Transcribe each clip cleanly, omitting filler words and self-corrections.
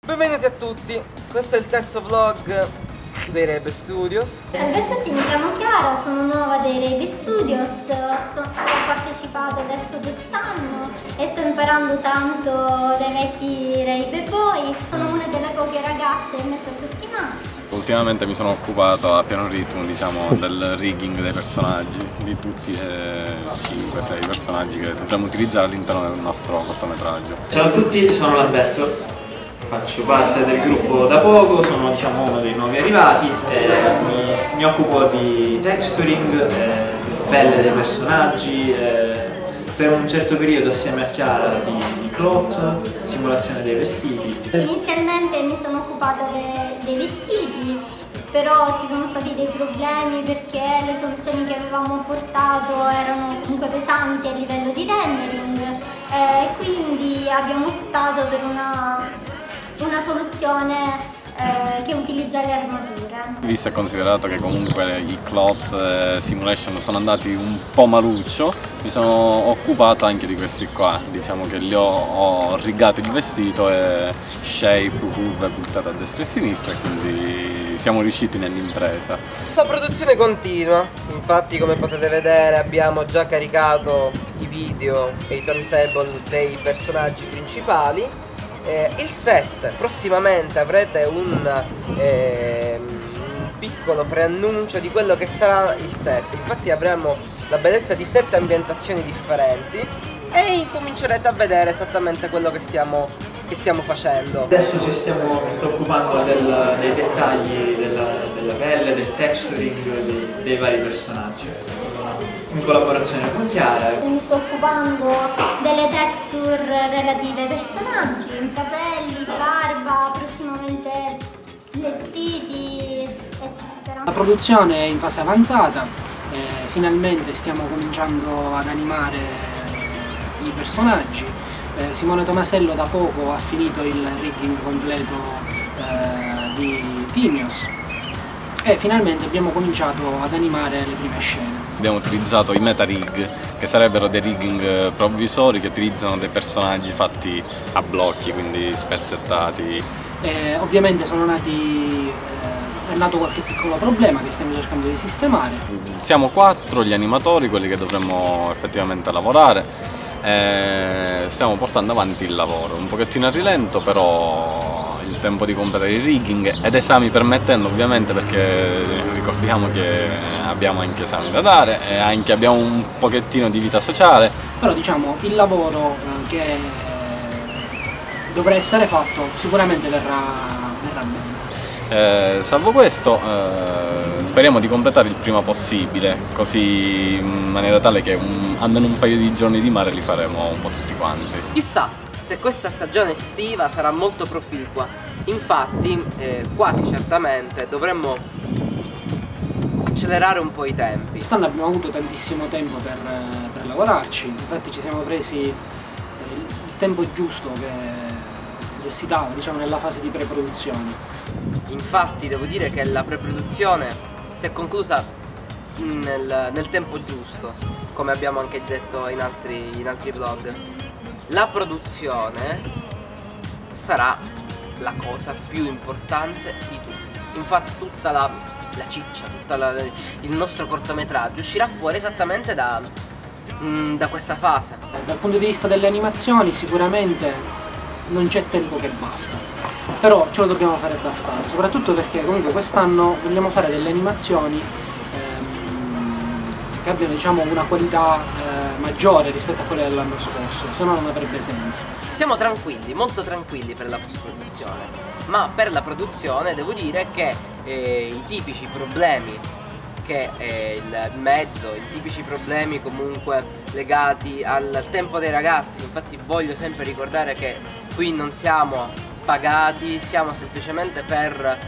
Benvenuti a tutti, questo è il terzo vlog dei Rebe Studios. Salve a tutti, mi chiamo Chiara, sono nuova dei Rebe Studios, ho partecipato adesso quest'anno e sto imparando tanto dai vecchi Rebe Boys. Sono una delle poche ragazze in mezzo a questi maschi. Ultimamente mi sono occupato a pieno ritmo, diciamo, del rigging dei personaggi, di tutti e 5-6 personaggi che dovremmo utilizzare all'interno del nostro cortometraggio. Ciao a tutti, sono Lamberto, faccio parte del gruppo da poco, sono uno dei nuovi arrivati, mi occupo di texturing, pelle dei personaggi, per un certo periodo assieme a Chiara di cloth, simulazione dei vestiti. Inizialmente mi sono occupata dei vestiti, però ci sono stati dei problemi perché le soluzioni che avevamo portato erano comunque pesanti a livello di rendering, quindi abbiamo optato per una soluzione che utilizza le armature. Visto e considerato che comunque i cloth simulation sono andati un po' maluccio, mi sono occupato anche di questi qua, diciamo che li ho rigati il vestito e shape, curve buttate a destra e a sinistra, quindi siamo riusciti nell'impresa. La produzione continua, infatti come potete vedere abbiamo già caricato i video e i timetable dei personaggi principali. Il set, prossimamente avrete un piccolo preannuncio di quello che sarà il set. Infatti avremo la bellezza di 7 ambientazioni differenti e incomincerete a vedere esattamente quello che stiamo facendo. Adesso mi sto occupando dei dettagli della pelle, del texturing dei vari personaggi, in collaborazione con Chiara. Mi sto occupando delle texture relative ai personaggi, capelli, barba, prossimamente vestiti, eccetera. La produzione è in fase avanzata, finalmente stiamo cominciando ad animare i personaggi. Simone Tomasello da poco ha finito il rigging completo di Tinios e finalmente abbiamo cominciato ad animare le prime scene. Abbiamo utilizzato i meta rig, che sarebbero dei rigging provvisori che utilizzano dei personaggi fatti a blocchi, quindi spezzettati. Ovviamente è nato qualche piccolo problema che stiamo cercando di sistemare. Siamo 4 gli animatori, quelli che dovremmo effettivamente lavorare. Stiamo portando avanti il lavoro, un pochettino a rilento, però il tempo di completare il rigging ed esami permettendo, ovviamente, perché ricordiamo che abbiamo anche esami da dare e anche abbiamo un pochettino di vita sociale. Però diciamo il lavoro che dovrà essere fatto sicuramente verrà bene. Salvo questo, speriamo di completare il prima possibile, così in maniera tale che almeno un paio di giorni di mare li faremo un po' tutti quanti. Chissà se questa stagione estiva sarà molto proficua, infatti quasi certamente dovremmo accelerare un po' i tempi. Quest'anno abbiamo avuto tantissimo tempo per lavorarci, infatti ci siamo presi il tempo giusto che si dava, diciamo, nella fase di pre-produzione. Infatti devo dire che la pre-produzione si è conclusa nel tempo giusto, come abbiamo anche detto in altri vlog. La produzione sarà la cosa più importante di tutti. Infatti tutta la ciccia, il nostro cortometraggio uscirà fuori esattamente da questa fase. Dal punto di vista delle animazioni sicuramente non c'è tempo che basta, però ce lo dobbiamo fare abbastanza, soprattutto perché comunque quest'anno vogliamo fare delle animazioni che abbiano, diciamo, una qualità maggiore rispetto a quelle dell'anno scorso, se no non avrebbe senso. Siamo tranquilli, molto tranquilli per la post-produzione, ma per la produzione devo dire che i tipici problemi che il mezzo, i tipici problemi comunque legati al tempo dei ragazzi, infatti voglio sempre ricordare che qui non siamo pagati, siamo semplicemente per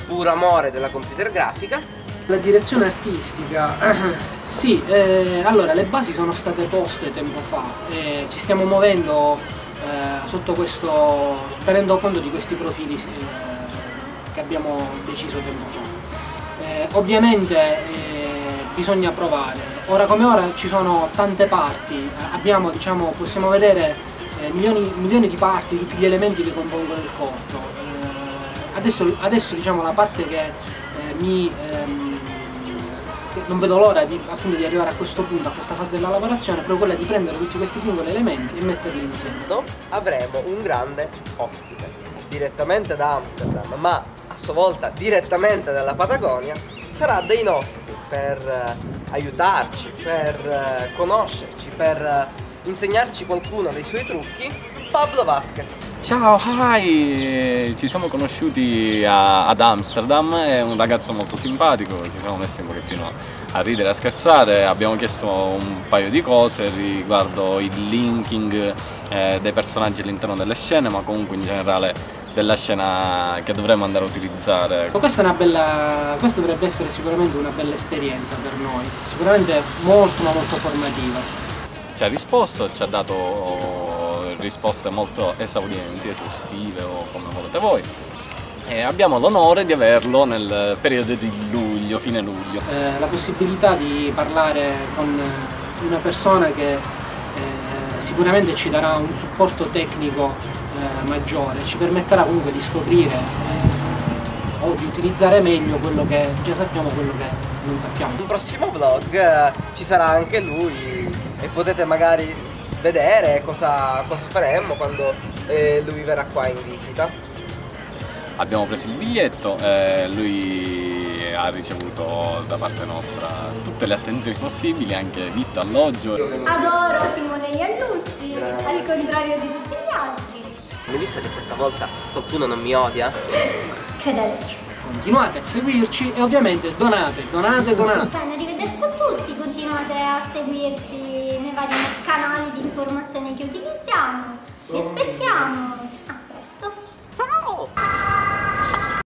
puro amore della computer grafica. La direzione artistica, sì, allora le basi sono state poste tempo fa e ci stiamo muovendo sotto questo, tenendo conto di questi profili che abbiamo deciso tempo fa. Ovviamente bisogna provare, ora come ora ci sono tante parti, possiamo vedere milioni di parti, tutti gli elementi che compongono il corpo. adesso diciamo la parte che non vedo l'ora appunto di arrivare a questo punto, a questa fase della lavorazione, proprio quella di prendere tutti questi singoli elementi e metterli insieme. Avremo un grande ospite, direttamente da Amsterdam, ma a sua volta direttamente dalla Patagonia, sarà dei nostri per aiutarci, per conoscerci, per insegnarci qualcuno dei suoi trucchi, Pablo Vasquez. Ciao, hi! Ci siamo conosciuti ad Amsterdam, è un ragazzo molto simpatico, ci siamo messi un pochettino a ridere, a scherzare, abbiamo chiesto un paio di cose riguardo il linking dei personaggi all'interno delle scene, ma comunque in generale della scena che dovremmo andare a utilizzare. Questa dovrebbe essere sicuramente una bella esperienza per noi, sicuramente molto ma molto formativa. Ci ha risposto, ci ha dato risposte molto esaurienti, esaustive o come volete voi, e abbiamo l'onore di averlo nel periodo di luglio, fine luglio. La possibilità di parlare con una persona che sicuramente ci darà un supporto tecnico maggiore, ci permetterà comunque di scoprire o di utilizzare meglio quello che già sappiamo, quello che non sappiamo. Un prossimo vlog ci sarà anche lui e potete magari vedere cosa faremo quando lui verrà qua in visita. Abbiamo preso il biglietto, lui ha ricevuto da parte nostra tutte le attenzioni possibili, anche vitto, alloggio. Adoro Simone Iannuzzi, al contrario di tutti gli altri. Hai visto che questa volta qualcuno non mi odia? Crederci. Continuate a seguirci e ovviamente donate. Bene, arrivederci a tutti, continuate a seguirci nei vari canali di informazione che utilizziamo. Vi aspettiamo!